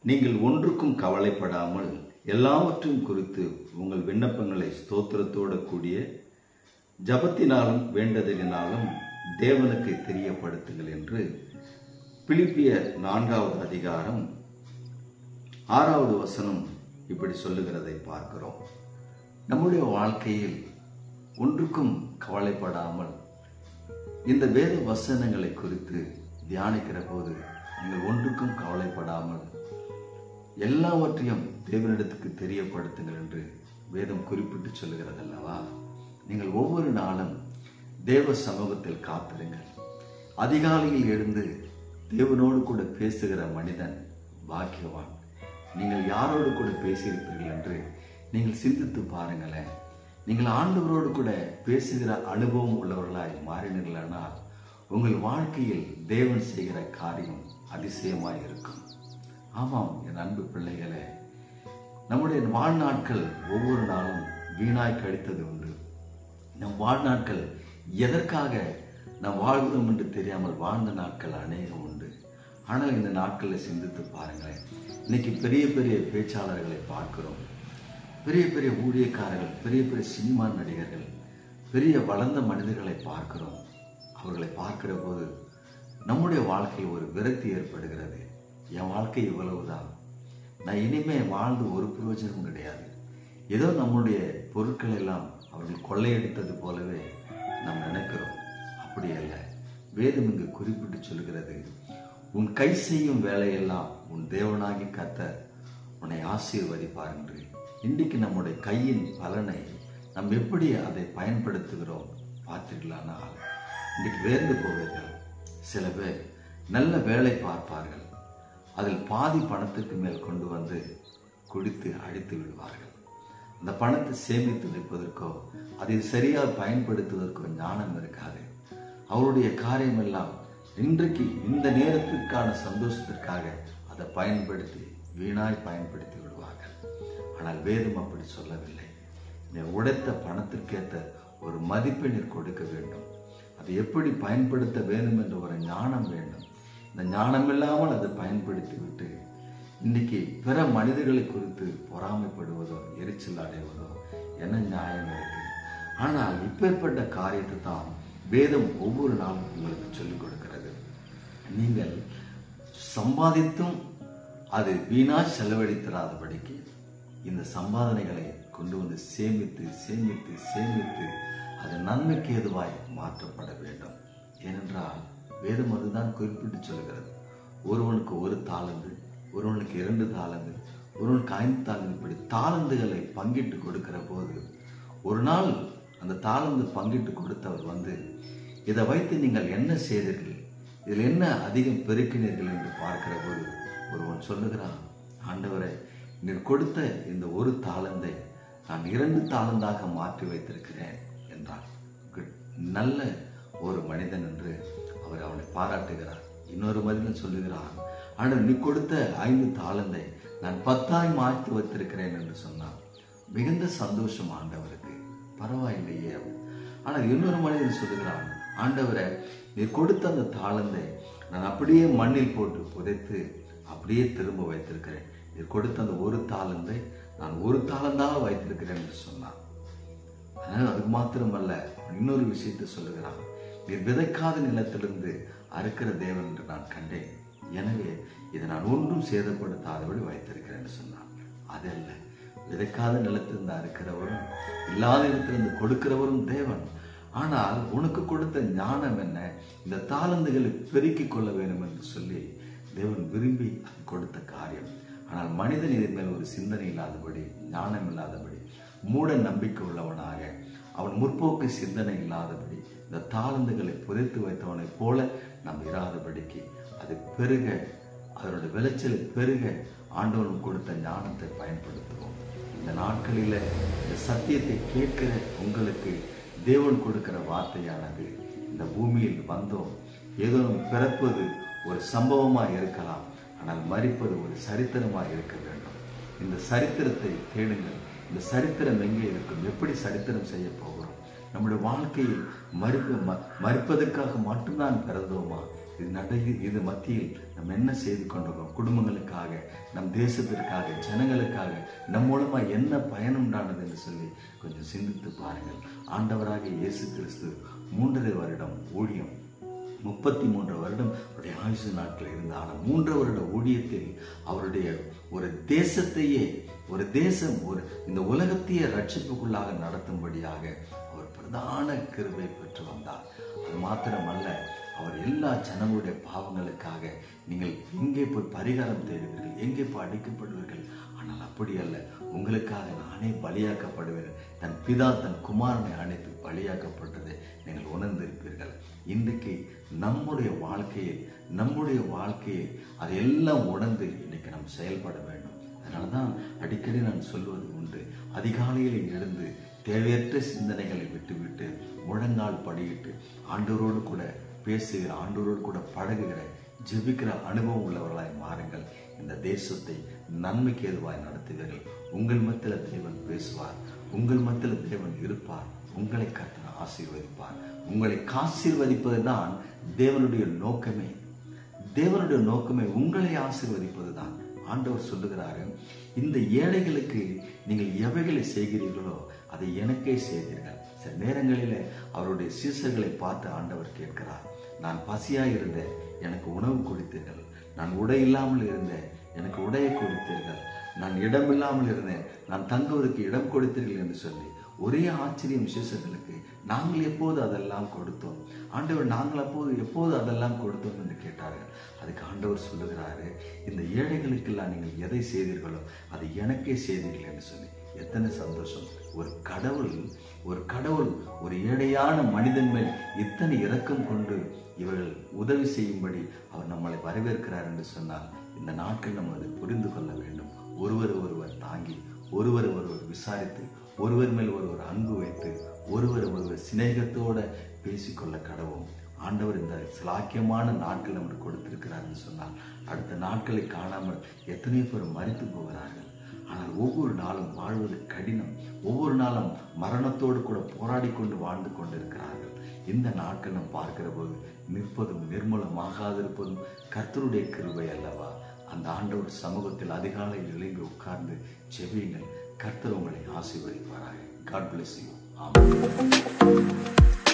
நீங்கள் ஒன்றுக்கும் கவலைப்படாமல் எல்லாவற்றையும் குறித்து உங்கள் விண்ணப்பங்களை ஸ்தோத்திரத்தோடு கூடிய ஜபத்தினாலும் வேண்டுதலினாலும் தேவனுக்கு தெரியப்படுத்துங்கள் என்று பிலிப்பியர் 4வது அதிகாரம் 6வது வசனம் இப்படி சொல்லுகிறதை பார்க்கிறோம். நம்முடைய வாழ்க்கையில் ஒன்றுக்கும் கவலைப்படாமல் இந்த வேத வசனங்களை குறித்து தியானிக்கிற போது நீங்கள் ஒன்றுக்கும் கவலைப்படாமல் எல்லாவற்றையும் தேவனிடத்துக்கு தெரியப்படுத்துங்கள் என்று வேதம் குறிப்பிட்டு சொல்லுகிறது அல்லவா? நீங்கள் ஒவ்வொரு நாளும் தேவ சமூகத்தில் காத்திருங்கள். அதிகாலையில் எழுந்து தேவனோடு கூட பேசுகிற மனிதன் பாக்கியவான். நீங்கள் யாரோடு கூட பேசியிருப்பீர்கள் என்று நீங்கள் சிந்தித்து பாருங்களேன். நீங்கள் ஆண்டவரோடு கூட பேசுகிற அனுபவம் உள்ளவர்களாய் மாறினீர்களானால் உங்கள் வாழ்க்கையில் தேவன் செய்கிற காரியம் அதிசயமாய் இருக்கும். ஆமாம் என் அன்பு பிள்ளைகளே, நம்முடைய வாழ்நாட்கள் ஒவ்வொரு நாளும் வீணாய் கழித்தது உண்டு. நம் வாழ்நாட்கள் எதற்காக நாம் வாழ்கிறோம் என்று தெரியாமல் வாழ்ந்த நாட்கள் அநேகம் உண்டு. ஆனால் இந்த நாட்களை சிந்தித்து பாருங்களேன். இன்னைக்கு பெரிய பெரிய பேச்சாளர்களை பார்க்கிறோம், பெரிய பெரிய ஊழியக்காரர்கள், பெரிய பெரிய சினிமா நடிகர்கள், பெரிய வளர்ந்த மனிதர்களை பார்க்கிறோம். அவர்களை பார்க்கிற போது நம்முடைய வாழ்க்கையில் ஒரு விரக்தி ஏற்படுகிறது. என் வாழ்க்கை இவ்வளவுதான், நான் இனிமே வாழ்ந்து ஒரு பிரயோஜனமும் கிடையாது. ஏதோ நம்முடைய பொருட்கள் எல்லாம் அவர்கள் கொள்ளையடித்தது போலவே நாம் நினைக்கிறோம். அப்படி அல்ல. வேதம் இங்கு குறிப்பிட்டு சொல்கிறது, உன் கை செய்யும் வேலையெல்லாம் உன் தேவனாகி கர்த்தர் உன்னை ஆசீர்வதிப்பார் என்று. இன்றைக்கு நம்முடைய கையின் பலனை நாம் எப்படி அதை பயன்படுத்துகிறோம் பார்த்தீர்களானால் இன்றைக்கு வேர்ந்து போவீர்கள். சில பேர் நல்ல வேலை பார்ப்பார்கள், அதில் பாதி பணத்துக்கு மேல் கொண்டு வந்து குடித்து அழித்து விடுவார்கள். அந்த பணத்தை சேமித்து வைப்பதற்கோ அதை சரியாக பயன்படுத்துவதற்கோ ஞானம் இருக்காது. அவருடைய காரியம் எல்லாம் இன்றைக்கு இந்த நேரத்திற்கான சந்தோஷத்திற்காக அதை பயன்படுத்தி வீணாய் பயன்படுத்தி விடுவார்கள். ஆனால் வேதம் அப்படி சொல்லவில்லை. நீ உடைத்த பணத்திற்கேற்ற ஒரு மதிப்பை நீர் கொடுக்க வேண்டும். அதை எப்படி பயன்படுத்த வேண்டும் என்ற ஒரு ஞானம் வேண்டும். இந்த ஞானம் இல்லாமல் அதை பயன்படுத்தி விட்டு இன்னைக்கு பிற மனிதர்களை குறித்து பொறாமைப்படுவதோ எரிச்சல் அடைவதோ என்ன நியாயம் இருக்கு? ஆனால் இப்பேற்பட்ட காரியத்தை தான் வேதம் ஒவ்வொரு நாளும் உங்களுக்கு சொல்லிக் கொடுக்கிறது. நீங்கள் சம்பாதித்தும் அது வீணா செலவழித்திராதபடிக்கு இந்த சம்பாதனைகளை கொண்டு வந்து சேமித்து சேமித்து சேமித்து அது நன்மைக்கு ஏதுவாய் மாற்றப்பட வேண்டும். ஏனென்றால் வேதம் அதுதான் குறிப்பிட்டு சொல்கிறது. ஒருவனுக்கு 1 தாலந்து, ஒருவனுக்கு 2 தாலந்து, ஒருவனுக்கு 5 தாலந்து, இப்படி தாலந்துகளை பங்கிட்டு கொடுக்கிற போது ஒரு நாள் அந்த தாலந்து பங்கிட்டு கொடுத்தவர் வந்து இதை வைத்து நீங்கள் என்ன செய்தீர்கள், இதில் என்ன அதிகம் பெருக்கினீர்கள் என்று பார்க்கிற போது ஒருவன் சொல்லுகிறான், ஆண்டவரே, நீர் கொடுத்த இந்த 1 தாலந்தை நான் 2 தாலந்தாக மாற்றி வைத்திருக்கிறேன் என்றான். நல்ல ஒரு மனிதன் என்று அவர் அவனை பாராட்டுகிறார். இன்னொரு மனிதன் சொல்லுகிறான், ஆண்டவர், நீ கொடுத்த 5 தாலந்தை நான் 10ஆய் மாற்றி வைத்திருக்கிறேன் என்று சொன்னான். மிகுந்த சந்தோஷம் ஆண்டவருக்கு. பரவாயில்லையே. ஆனால் இன்னொரு மனிதன் சொல்லுகிறான், ஆண்டவரை, நீ கொடுத்த அந்த தாளந்தை நான் அப்படியே மண்ணில் போட்டு புதைத்து அப்படியே திரும்ப வைத்திருக்கிறேன். நீ கொடுத்த அந்த 1 தாளந்தை நான் 1 தாளந்தாக வைத்திருக்கிறேன் என்று சொன்னான். அதனால் அது மாத்திரமல்ல, இன்னொரு விஷயத்தை சொல்லுகிறான், நீ விதைக்காத நிலத்திலிருந்து அறுக்கிற தேவன் என்று நான் கண்டேன். எனவே இதை நான் ஒன்றும் சேதப்படுத்தாதபடி வைத்திருக்கிறேன் என்று சொன்னான். அதல்ல, விதைக்காத நிலத்திலிருந்து அறுக்கிறவரும் இல்லாத இடத்திலிருந்து கொடுக்கிறவரும் தேவன். ஆனால் உனக்கு கொடுத்த ஞானம் என்ன? இந்த தாளந்துகளை பெருக்கிக் கொள்ள வேண்டும் என்று சொல்லி தேவன் விரும்பி கொடுத்த காரியம். ஆனால் மனிதன் இதன் மேல் ஒரு சிந்தனை இல்லாதபடி, ஞானம் இல்லாதபடி, மூட நம்பிக்கை உள்ளவனாக, அவன் முற்போக்கு சிந்தனை இல்லாதபடி இந்த தாளந்துகளை புதைத்து வைத்தவனை போல நாம் இராதபடிக்கு அது பெருக, அதனுடைய விளைச்சலை பெருக ஆண்டவன் கொடுத்த ஞானத்தை பயன்படுத்துவோம். இந்த நாட்களில் இந்த சத்தியத்தை கேட்கிற உங்களுக்கு தேவன் கொடுக்கிற வார்த்தையானது, இந்த பூமியில் வந்தோம், ஏதோ பிறப்பது ஒரு சம்பவமாக இருக்கலாம், ஆனால் மரிப்பது ஒரு சரித்திரமாக இருக்க வேண்டும். இந்த சரித்திரத்தை தேடுங்கள். இந்த சரித்திரம் எங்கே இருக்கும்? எப்படி சரித்திரம் செய்ய போகிறோம்? நம்முடைய வாழ்க்கையில் மரிப்பதற்காக மட்டும்தான் பிறந்தோமா? இது மத்தியில் நம்ம என்ன செய்து கொண்டிருக்கோம்? குடும்பங்களுக்காக, நம் தேசத்திற்காக, ஜனங்களுக்காக நம் மூலமா என்ன பயன் உண்டானது என்று சொல்லி கொஞ்சம் சிந்தித்து பாருங்கள். ஆண்டவராகிய இயேசு கிறிஸ்து 3.5 வருடம் ஊழியம், 33 வருடம் அவருடைய ஆயுசு நாட்கள் இருந்தால் 3 வருட ஊழியத்தில் அவருடைய ஒரு தேசத்தையே, ஒரு தேசம், இந்த உலகத்தையே ரட்சிப்புக்குள்ளாக நடத்தும்படியாக அவர் பிரதான கிருபை பெற்று வந்தார். அது மாத்திரமல்ல, அவர் எல்லா ஜனங்களுடைய பாவங்களுக்காக நீங்கள் எங்கே போய் பரிகாரம் தேடுவீர்கள், எங்கே போய் அடிக்கப்படுவீர்கள், ஆனால் அப்படி அல்ல, உங்களுக்காக நானே பலியாக்கப்படுவேன். தன் பிதா தன் குமாரனை அழைத்து பலியாக்கப்பட்டதை நீங்கள் உணர்ந்திருப்பீர்கள். இன்றைக்கு நம்முடைய வாழ்க்கையை அதையெல்லாம் உணர்ந்து இன்னைக்கு நாம் செயல்பட வேண்டும். அதனாலதான் அடிக்கடி நான் சொல்வது உண்டு, அதிகாலையிலே எழுந்து தேவையற்ற சிந்தனைகளை விட்டுவிட்டு முழங்கால் படியிட்டு ஆண்டவரோடு கூட பேசுகிற, ஆண்டவரோடு கூட பழகுகிற, ஜெபிக்கிற அனுபவம் உள்ளவர்களாய் மாறுங்கள். இந்த தேசத்தை நன்மைக்கு ஏதுவாய் நடத்துவீர்கள். உங்கள் மத்தியில் தேவன் பேசுவார், உங்கள் மத்தியில் தேவன் இருப்பார், உங்களை கர்த்தர் ஆசீர்வதிப்பார். உங்களை ஆசீர்வதிப்பதுதான் தேவனுடைய நோக்கமே. தேவனுடைய நோக்கமே உங்களை ஆசீர்வதிப்பதுதான். ஆண்டவர் சொல்லுகிறாரு, இந்த ஏழைகளுக்கு நீங்கள் எவைகளை செய்கிறீர்களோ அதை எனக்கே செய்தீர்கள். சில நேரங்களில் அவருடைய சீசர்களை பார்த்து ஆண்டவர் கேட்கிறார், நான் பசியாய் இருந்தேன், எனக்கு உணவு கொடுத்தீர்கள். நான் உடை இல்லாமல் இருந்தேன், எனக்கு உடையை கொடுத்தீர்கள். நான் இடம் இல்லாமல் இருந்தேன், நான் தங்குவதற்கு இடம் கொடுத்தீர்கள் என்று சொல்லி ஒரே ஆச்சரியம் சீசர்களுக்கு. நாங்கள் எப்போது அதெல்லாம் கொடுத்தோம் ஆண்டவர், நாங்கள் எப்போது அதெல்லாம் கொடுத்தோம் என்று கேட்டார்கள். அதுக்கு ஆண்டவர் சொல்லுகிறாரு, இந்த ஏழைகளுக்கெல்லாம் நீங்கள் எதை செய்தீர்களோ அதை எனக்கே செய்தீர்கள் என்று சொல்லி. எத்தனை சந்தோஷம்! ஒரு கடவுள் ஒரு ஏழையான மனிதன் மேல் இத்தனை இரக்கம் கொண்டு இவர்கள் உதவி செய்யும்படி அவர் நம்மளை வரவேற்கிறார் என்று சொன்னால், இந்த நாட்கள் நம்ம அதை புரிந்து கொள்ள வேண்டும். ஒருவர் தாங்கி, ஒருவர் விசாரித்து, ஒருவர் மேல் ஒருவர் அன்பு வைத்து, ஒருவர் சிநேகத்தோட பேசிக்கொள்ள கடவும். ஆண்டவர் இந்த சிலாக்கியமான நாட்கள் நமக்கு கொடுத்திருக்கிறார் சொன்னால், அடுத்த நாட்களை காணாமல் எத்தனையோ பேர் மரித்து போகிறார்கள். ஆனால் ஒவ்வொரு நாளும் வாழ்வது கடினம். ஒவ்வொரு நாளும் மரணத்தோடு கூட போராடி கொண்டு வாழ்ந்து கொண்டிருக்கிறார்கள். இந்த நாட்கள் நாம் பார்க்கிற போது நிற்பதும் நிர்மூலமாகாதிருப்பதும் கர்த்தருடைய கிருபை அல்லவா? அந்த ஆண்டவர் சமூகத்தில் அதிகாலையில் எழும்பி உட்கார்ந்து ஜெபியுங்கள். கர்த்தர் உங்களை ஆசீர்வதிப்பாராக. God bless you. ஆமென்.